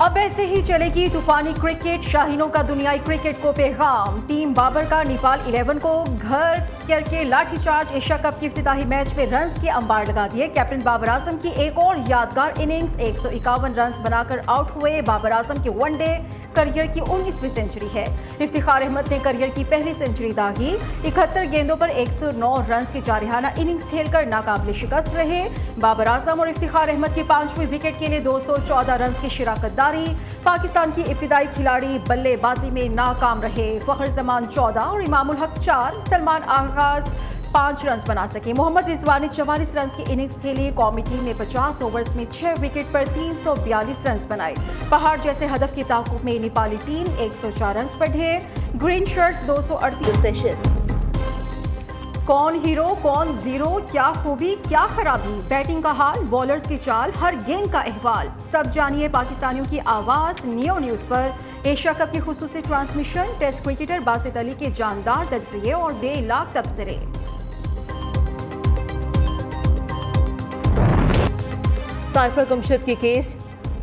अब ऐसे ही चलेगी तूफानी क्रिकेट। शाहीनों का दुनियाई क्रिकेट को पैगाम। टीम बाबर का नेपाल 11 को घर करके लाठीचार्ज। एशिया कप के इफ्तिताही मैच में रन्स के अंबार लगा दिए। कैप्टन बाबर आजम की एक और यादगार इनिंग्स। 151 रन्स बनाकर आउट हुए। बाबर आजम की वनडे करियर की 19वीं सेंचुरी है। इफ्तिखार अहमद ने करियर की पहली सेंचुरी दागी। 71 गेंदों पर 109 रन्स की जारिहाना इनिंग्स खेलकर नाकाबिले शिकस्त रहे। बाबर आजम और इफ्तिखार अहमद की 5वीं विकेट के लिए 214 रन्स की शिराकतदारी। पाकिस्तान की इब्तिदाई खिलाड़ी बल्लेबाजी में नाकाम रहे। फखर जमान 14 और इमामुल हक 4, सलमान आगाज 5 रन्स बना सके। मोहम्मद रिजवान ने 44 रन्स की इनिंग्स खेली। कौमी टीम ने 50 ओवर्स में 6 विकेट पर 342 रन्स बनाए। पहाड़ जैसे हदफ की ताकुब में नेपाली टीम 104 रन्स पर ढेर। Green shirts 238 session. कौन हीरो कौन जीरो, क्या खूबी क्या खराबी, बैटिंग का हाल, बॉलर्स की चाल, हर गेंद का अहवाल, सब जानिए पाकिस्तानियों की आवाज नियो न्यूज पर। एशिया कप की खुसूसी transmission. Test cricketer Basit Ali के जानदार तजज़िये और बेलाग तबसरे। साइफर गुमशुद की केस।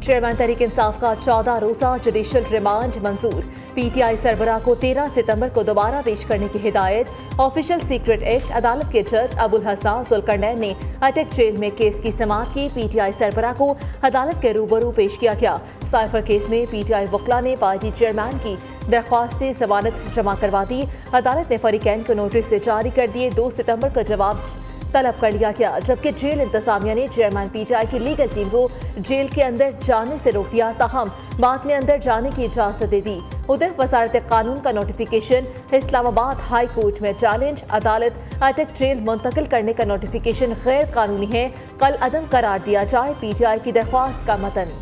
चेयरमैन तहरीक इंसाफ का 14 रोजा जुडिशल रिमांड मंजूर। पीटीआई सरबराह को 13 सितंबर को दोबारा पेश करने की हिदायत। Official secret act. अदालत के जज अबुल हसन जुल्करनैन ने अटक जेल में केस की समाअत की। पीटीआई सरबराह को अदालत के रूबरू पेश किया गया। साइफर केस में पीटीआई वकला ने पार्टी चेयरमैन की दरख्वास्त से जमानत जमा करवा दी। अदालत ने फरीकैन को नोटिस से जारी कर दिए। 2 सितंबर को जवाब तलब कर लिया गया, जबकि जेल इंतजामिया ने चेयरमैन पीटीआई की लीगल टीम को जेल के अंदर जाने से रोक दिया। ताहम बाद में अंदर जाने की इजाजत दे दी। उधर वजारत कानून का नोटिफिकेशन। इस्लामाबाद हाई कोर्ट में चैलेंज। अदालत अटक जेल मुंतकिल करने का नोटिफिकेशन गैर कानूनी है, कल अदम करार दिया जाए। पीटीआई की दरख्वास्त का मतन।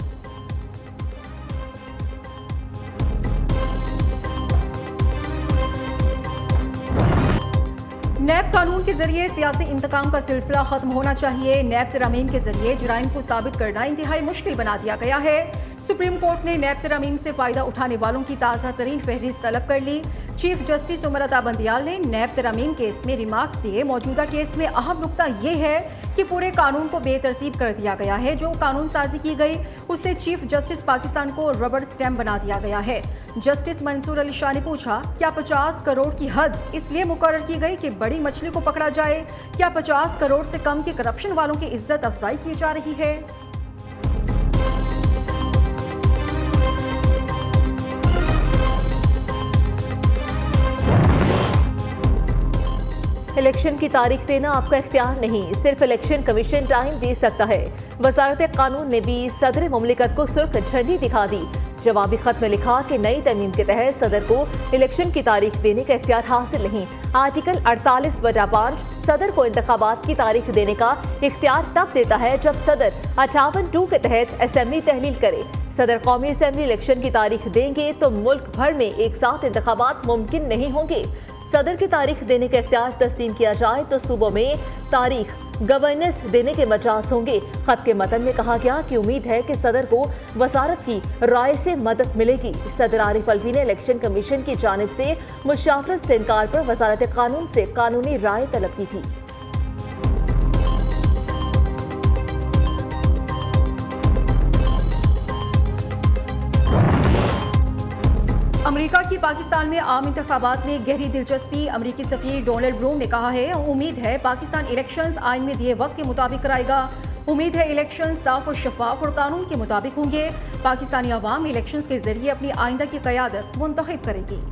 नैब कानून के जरिए सियासी इंतकाम का सिलसिला खत्म होना चाहिए। नैब तरमीम के जरिए जराइम को साबित करना इंतहाई मुश्किल बना दिया गया है। सुप्रीम कोर्ट ने नैब तरमीम से फायदा उठाने वालों की ताज़ा तरीन फहरिस्त तलब कर ली। चीफ जस्टिस उमर अता बंदियाल ने नैब तरमीम केस में रिमार्क्स दिए। मौजूदा केस में अहम नुकता ये है कि पूरे कानून को बेतरतीब कर दिया गया है। जो कानून साजी की गई उससे चीफ जस्टिस पाकिस्तान को रबर स्टैम्प बना दिया गया है। जस्टिस मंसूर अली शाह ने पूछा, क्या 50 करोड़ की हद इसलिए मुकर्रर की गई कि बड़ी मछली को पकड़ा जाए? क्या 50 करोड़ से कम के करप्शन वालों की इज्जत अफजाई की जा रही है? इलेक्शन की तारीख देना आपका इख्तियार नहीं, सिर्फ इलेक्शन कमीशन टाइम दे सकता है। वजारत कानून ने भी सदर मुमलिकत को सुर्ख झंडी दिखा दी। जवाबी खत में लिखा कि नई तरमीम के तहत सदर को इलेक्शन की तारीख देने का इख्तियार हासिल नहीं। आर्टिकल 48/5 सदर को इंतखाबात की तारीख देने का इख्तियार तब देता है जब सदर 58(2) के तहत असेंबली तहलील करे। सदर कौमी असेंबली इलेक्शन की तारीख देंगे तो मुल्क भर में एक साथ इंतखाबात मुमकिन नहीं होंगे। सदर की तारीख देने का इख्तियार तस्लीम किया जाए तो सूबों में तारीख गवर्नेंस देने के मजाज होंगे। खत के मतन में कहा गया कि उम्मीद है कि सदर को वजारत की राय से मदद मिलेगी। सदर आरिफ अलवी ने इलेक्शन कमीशन की जानिब से मुशावरत से इनकार पर वजारत कानून से कानूनी राय तलब की थी। अमेरिका की पाकिस्तान में आम इंतखाबात में गहरी दिलचस्पी। अमेरिकी सफीर डोनाल्ड ब्लूम ने कहा है, उम्मीद है पाकिस्तान इलेक्शंस आइन में दिए वक्त के मुताबिक कराएगा। उम्मीद है इलेक्शन साफ और शफाफ और कानून के मुताबिक होंगे। पाकिस्तानी अवाम इलेक्शंस के जरिए अपनी आइंदा की क़यादत मुंतखब करेगी।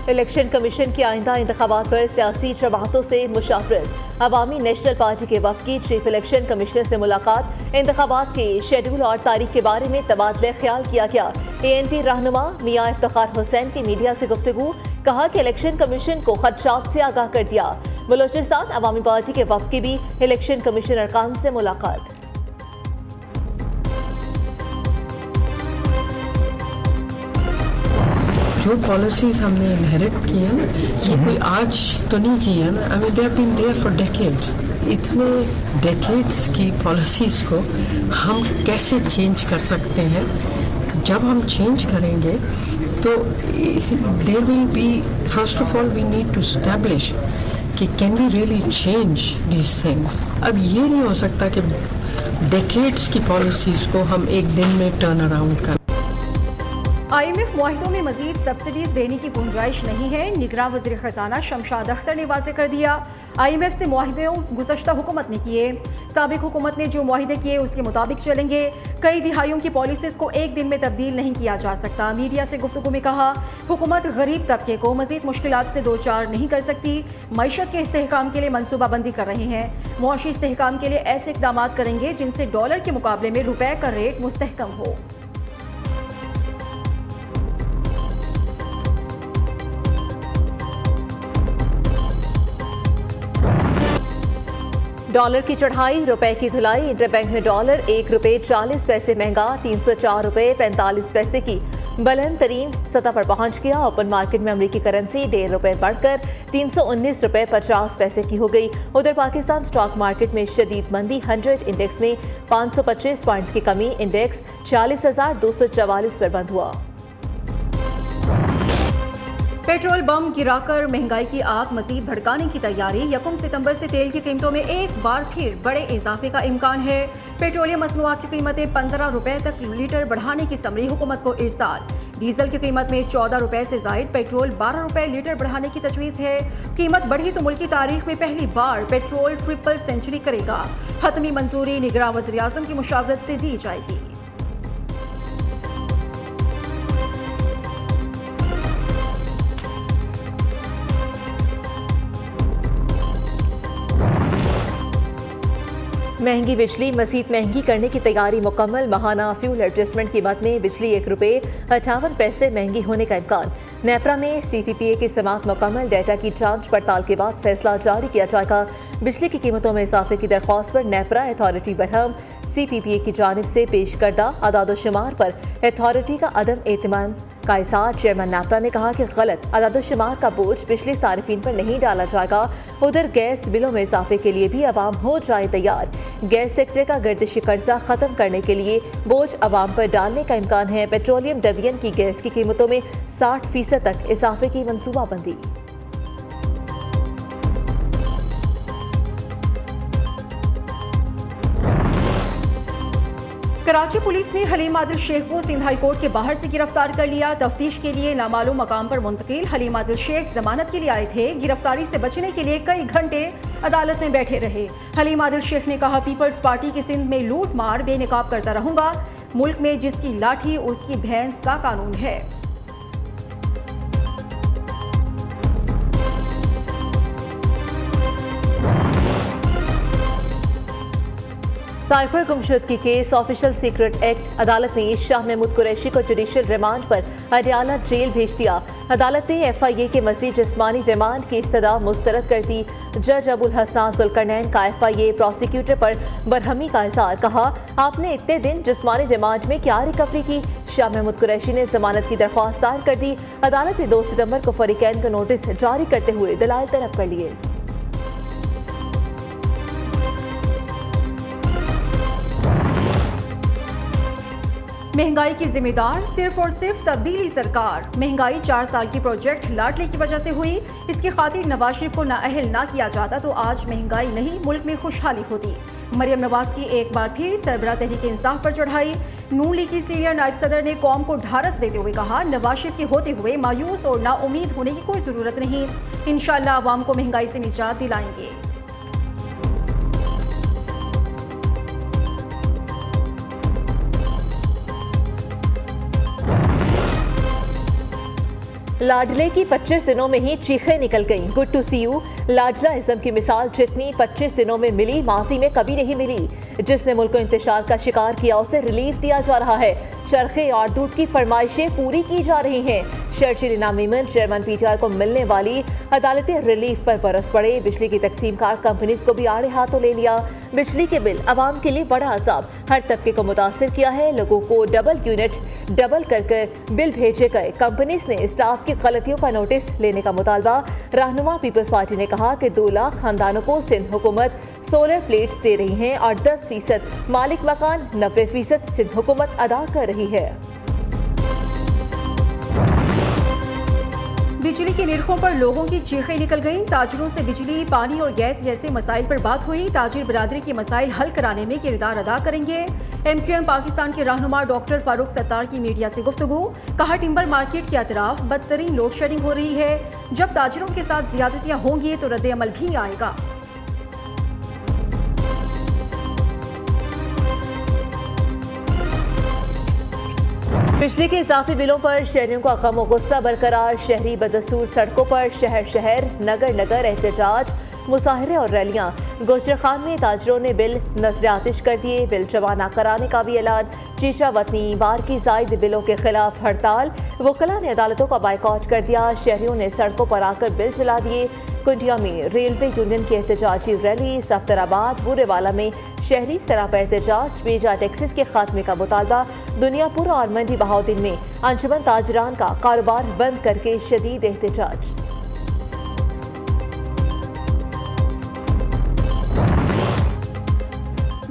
इलेक्शन कमीशन की आइंदा इंतखाबात पर सियासी जमातों से मुशावरत। अवामी नेशनल पार्टी के वफ़द की चीफ इलेक्शन कमिश्नर से मुलाकात। इंतखाबात के शेड्यूल और तारीख के बारे में तबादला ख्याल किया गया। ANP रहनुमा मियां इफ्तिखार हुसैन की मीडिया से गुफ्तगू। कहा कि इलेक्शन कमीशन को खदशात से आगाह कर दिया। बलोचिस्तान अवामी पार्टी के वफ़द की भी इलेक्शन कमीशन अरकान से मुलाकात। जो पॉलिसीज हमने इनहेरिट की है ना, ये कोई आज तो नहीं की है ना। I mean they have been there for decades. इतने डेकेड्स की पॉलिसीज को हम कैसे चेंज कर सकते हैं? जब हम चेंज करेंगे तो there will be, first of all we need to establish कि can we really change these things. अब ये नहीं हो सकता कि डेकेड्स की पॉलिसीज़ को हम एक दिन में टर्न अराउंड करें। IMF मुआहिदों में मजीद सब्सिडीज देने की गुंजाइश नहीं है, निगरान वज़ीर ख़जाना शमशाद अख्तर ने वाज़ेह कर दिया। IMF से मुआहिदे गुज़श्ता हुकूमत ने किए, साबिक हुकूमत ने जो मुआहिदे किए उसके मुताबिक चलेंगे। कई दिहाइयों की पॉलिसीज़ को एक दिन में तब्दील नहीं किया जा सकता। मीडिया से गुफ्तगू में कहा, हुकूमत गरीब तबके को मजीद मुश्किलात से दो चार नहीं कर सकती। मईशत के इस्तेहकाम के लिए मनसूबाबंदी कर रहे हैं। मुआशी इस्तेहकाम के लिए ऐसे इक़दाम करेंगे जिनसे डॉलर के मुकाबले में रुपए का रेट मुस्तहकम हो। डॉलर की चढ़ाई, रुपए की धुलाई। इंटरबैंक में डॉलर 1 रुपये 40 पैसे महंगा 304 रुपये 45 पैसे की बुलंद तरीन सतह पर पहुंच गया। ओपन मार्केट में अमेरिकी करेंसी 1.5 रुपये बढ़कर 319 रुपये 50 पैसे की हो गई। उधर पाकिस्तान स्टॉक मार्केट में शदीद मंदी, 100 इंडेक्स में 525 पॉइंट्स की कमी, इंडेक्स 40,244 पर बंद हुआ। पेट्रोल बम गिराकर महंगाई की आग मजीद भड़काने की तैयारी। 1 सितंबर से तेल की कीमतों में एक बार फिर बड़े इजाफे का इम्कान है। पेट्रोलियम मसनूआत की कीमतें 15 रुपए तक लीटर बढ़ाने की समरी हुकूमत को इरसाल। डीजल की कीमत में 14 रुपए से जायद पेट्रोल 12 रुपए लीटर बढ़ाने की तजवीज़ है। कीमत बढ़ी तो मुल्क की तारीख में पहली बार पेट्रोल ट्रिपल सेंचुरी करेगा। हतमी मंजूरी निगरान वज़ीर आज़म की मुशावरत से दी जाएगी। महंगी बिजली मज़ीद महंगी करने की तैयारी मुकम्मल। माहाना फ्यूल एडजस्टमेंट कीमत में बिजली 1 रुपये 58 पैसे महंगी होने का इम्कान। नेपरा में CPPA की समाअत मुकम्मल, डेटा की जांच पड़ताल के बाद फैसला जारी किया जाएगा। बिजली की कीमतों में इजाफे की दरख्वास्त पर नेपरा अथॉरिटी बरहम। CPPA की जानिब से पेश करदा अदाद-ओ-शुमार पर अथॉरिटी का अदम एतमाद का इज़हार। चेयरमैन नेपरा ने कहा कि गलत अदाद-ओ-शुमार का बोझ बिजली सारिफीन पर नहीं डाला जाएगा। उधर गैस बिलों में इजाफे के लिए भी अवाम हो जाए तैयार। गैस सेक्टर का गर्दिशी कर्जा खत्म करने के लिए बोझ अवाम पर डालने का इम्कान है। पेट्रोलियम डिवीजन की गैस की कीमतों में 60% तक इजाफे की मनसूबाबंदी। कराची पुलिस ने हलीम आदिल शेख को सिंध हाई कोर्ट के बाहर से गिरफ्तार कर लिया। तफ्तीश के लिए नामालूम मकाम पर मुंतकिल। हलीम आदिल शेख जमानत के लिए आए थे। गिरफ्तारी से बचने के लिए कई घंटे अदालत में बैठे रहे। हलीम आदिल शेख ने कहा, पीपल्स पार्टी की सिंध में लूट मार बेनकाब करता रहूंगा। मुल्क में जिसकी लाठी उसकी भैंस का कानून है। साइफर गुमशुदगी केस ऑफिशियल सीक्रेट एक्ट। अदालत ने शाह महमूद कुरैशी को जुडिशियल रिमांड पर अडयाला जेल भेज दिया। अदालत ने FIA के मज़ीद जिस्मानी रिमांड की इस्तदा मुस्तरद कर दी। जज अबुल हसन जुल्करनैन का FIA प्रोसिक्यूटर पर बरहमी का इज़हार। कहा, आपने इतने दिन जिस्मानी रिमांड में क्या रिकवरी की। शाह महमूद कुरैशी ने जमानत की दरख्वास्त दायर कर दी। अदालत ने 2 सितंबर को फरीकैन को नोटिस जारी करते हुए दलाइल तलब कर लिए। महंगाई की जिम्मेदार सिर्फ और सिर्फ तब्दीली सरकार। महंगाई 4 साल की प्रोजेक्ट लाडले की वजह से हुई। इसकी खातिर नवाज शरीफ को नाअहल ना किया जाता तो आज महंगाई नहीं मुल्क में खुशहाली होती। मरियम नवाज की एक बार फिर सरबराह तहरीक इंसाफ पर चढ़ाई। नून लीग की सीनियर नायब सदर ने कौम को ढारस देते हुए कहा, नवाज शरीफ के होते हुए मायूस और नाउमीद होने की कोई जरूरत नहीं। इंशाअल्लाह अवाम को महंगाई से निजात दिलाएंगे। लाडले की 25 दिनों में ही चीखें निकल गईं। Good to see you. लाडला इज़्म की मिसाल जितनी 25 दिनों में मिली माजी में कभी नहीं मिली। जिसने मुल्क को इंतशार का शिकार किया उसे रिलीफ दिया जा रहा है। चरखे और दूध की फरमाइशें पूरी की जा रही हैं। शर्जील इनाम मीमन चेयरमैन PTI को मिलने वाली अदालती रिलीफ पर बरस पड़े। बिजली की तकसीम कार कंपनीज को भी आड़े हाथों ले लिया। बिजली के बिल आवाम के लिए बड़ा अजाब, हर तबके को मुतासिर किया है। लोगों को डबल यूनिट डबल कर बिल भेजे गए। कंपनीज ने स्टाफ की गलतियों का नोटिस लेने का मुतालबा। रहनुमा पीपल्स पार्टी ने कहा कि 2 लाख खानदानों को सिंध हुकूमत सोलर प्लेट्स दे रही हैं और 10% मालिक मकान 90% सिंध हुकूमत अदा कर रही है। बिजली के निरखों पर लोगों की चीखें निकल गईं। ताजिरों से बिजली, पानी और गैस जैसे मसाइल पर बात हुई। ताजिर बिरादरी के मसाइल हल कराने में किरदार अदा करेंगे। MQM पाकिस्तान के रहनुमा डॉक्टर फारूक सत्तार की मीडिया से गुफ्तगू। कहा, टिम्बर मार्केट के अतराफ बदतरीन लोड शेडिंग हो रही है। जब ताजिरों के साथ ज्यादतियां होंगी तो रद्द अमल भी आएगा। बिजली के इजाफी बिलों पर शहरियों का गम और गुस्सा बरकरार। शहरी बदस्तूर सड़कों पर शहर शहर, नगर नगर एहतजाज, मुजाहरे और रैलियां। गोजर खान में ताजरों ने बिल नजर आतिश कर दिए। बिल जमा न कराने का भी ऐलान। चीचा वतनी बार की जायद बिलों के खिलाफ हड़ताल। वकला ने अदालतों का बाइकआउट कर दिया। शहरियों ने सड़कों पर आकर बिल जला दिए। कुंडिया में रेलवे यूनियन की एहतजाजी रैली। सफ्तराबाद बूरेवाला में शहरी सरापा एहतजाज। बेजा टैक्सेस के खात्मे का मुतालबा। दुनियापुर और मंडी बहाउद्दीन में अंजुमन ताजरान का कारोबार बंद करके शदीद एहतजाज।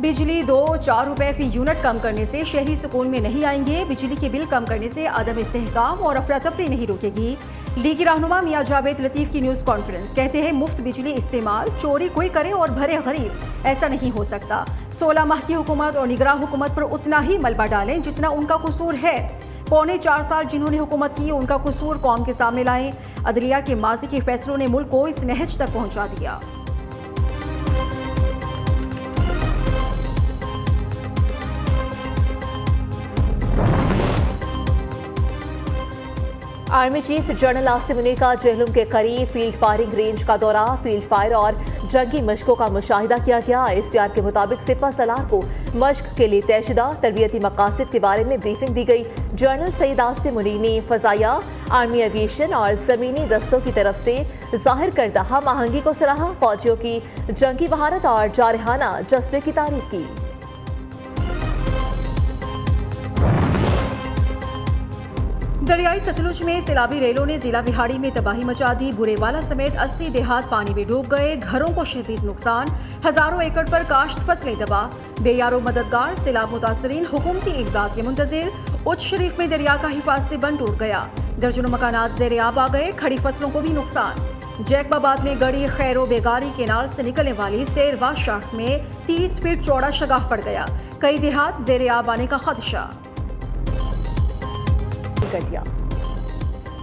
बिजली 2-4 रुपए फी यूनिट कम करने से शहरी सुकून में नहीं आएंगे। बिजली के बिल कम करने से आदम इस्तेहकाम और अफरा तफरी नहीं रुकेगी। लीगी रहनुमा मियां जावेद लतीफ की न्यूज़ कॉन्फ्रेंस। कहते हैं, मुफ्त बिजली इस्तेमाल, चोरी कोई करे और भरे गरीब, ऐसा नहीं हो सकता। 16 माह की हुकूमत और निगरान हुकूमत पर उतना ही मलबा डालें जितना उनका कसूर है। 4.25 साल जिन्होंने हुकूमत की, उनका कसूर कौम के सामने लाएं। अदलिया के माजी के फैसलों ने मुल्क को इस नहज तक पहुंचा दिया। Army chief general Asim Munir का जहलुम के करीब फील्ड फायरिंग रेंज का दौरा। फील्ड फायर और जंगी मशकों का मुशाहिदा किया गया। SPR के मुताबिक सिपा सलार को मश्क के लिए तयशुदा तरबियती मकासद के बारे में ब्रीफिंग दी गई। जनरल सईद आसिम मुनीर ने फजाया, आर्मी एविएशन और जमीनी दस्तों की तरफ से जाहिर करदा हम आहंगी को सराहा। फौजियों की जंगी महारत और जारहाना जज्बे की तारीफ की। दरियाई सतलुज में सैलाबी रेलों ने जिला बिहाड़ी में तबाही मचा दी। बुरेवाला समेत 80 देहात पानी में डूब गए। घरों को शदीद नुकसान। हजारों एकड़ पर काश्त फसलें तबाह। बेयारो मददगार सैलाब मुतासरीन हुकूमती इमदाद के मुंतजिर। उच्च शरीफ में दरिया का हिफाजती बंद टूट गया। दर्जनों मकानात ज़ेरे आब आ गए। खड़ी फसलों को भी नुकसान। जैकबाबाद में गड़ी खैरो बेगारी केनाल से निकलने वाली सेरवा शाफ्ट में 30 फीट चौड़ा शगाफ पड़ गया। कई देहात ज़ेरे आब आने का खदशा।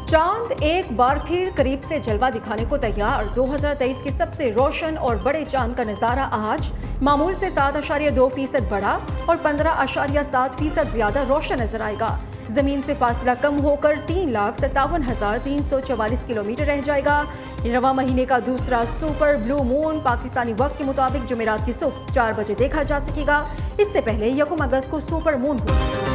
चांद एक बार फिर करीब से जलवा दिखाने को तैयार। 2023 के सबसे रोशन और बड़े चांद का नजारा आज मामूल से 7.2% बढ़ा और 15.7% ज्यादा रोशन नजर आएगा। जमीन से फासला कम होकर 3,57,344 किलोमीटर रह जाएगा। रवां महीने का दूसरा सुपर ब्लू मून पाकिस्तानी वक्त के मुताबिक जुमेरात की सुबह 4 बजे देखा जा सकेगा। इससे पहले 1 अगस्त को सुपर मून हुआ।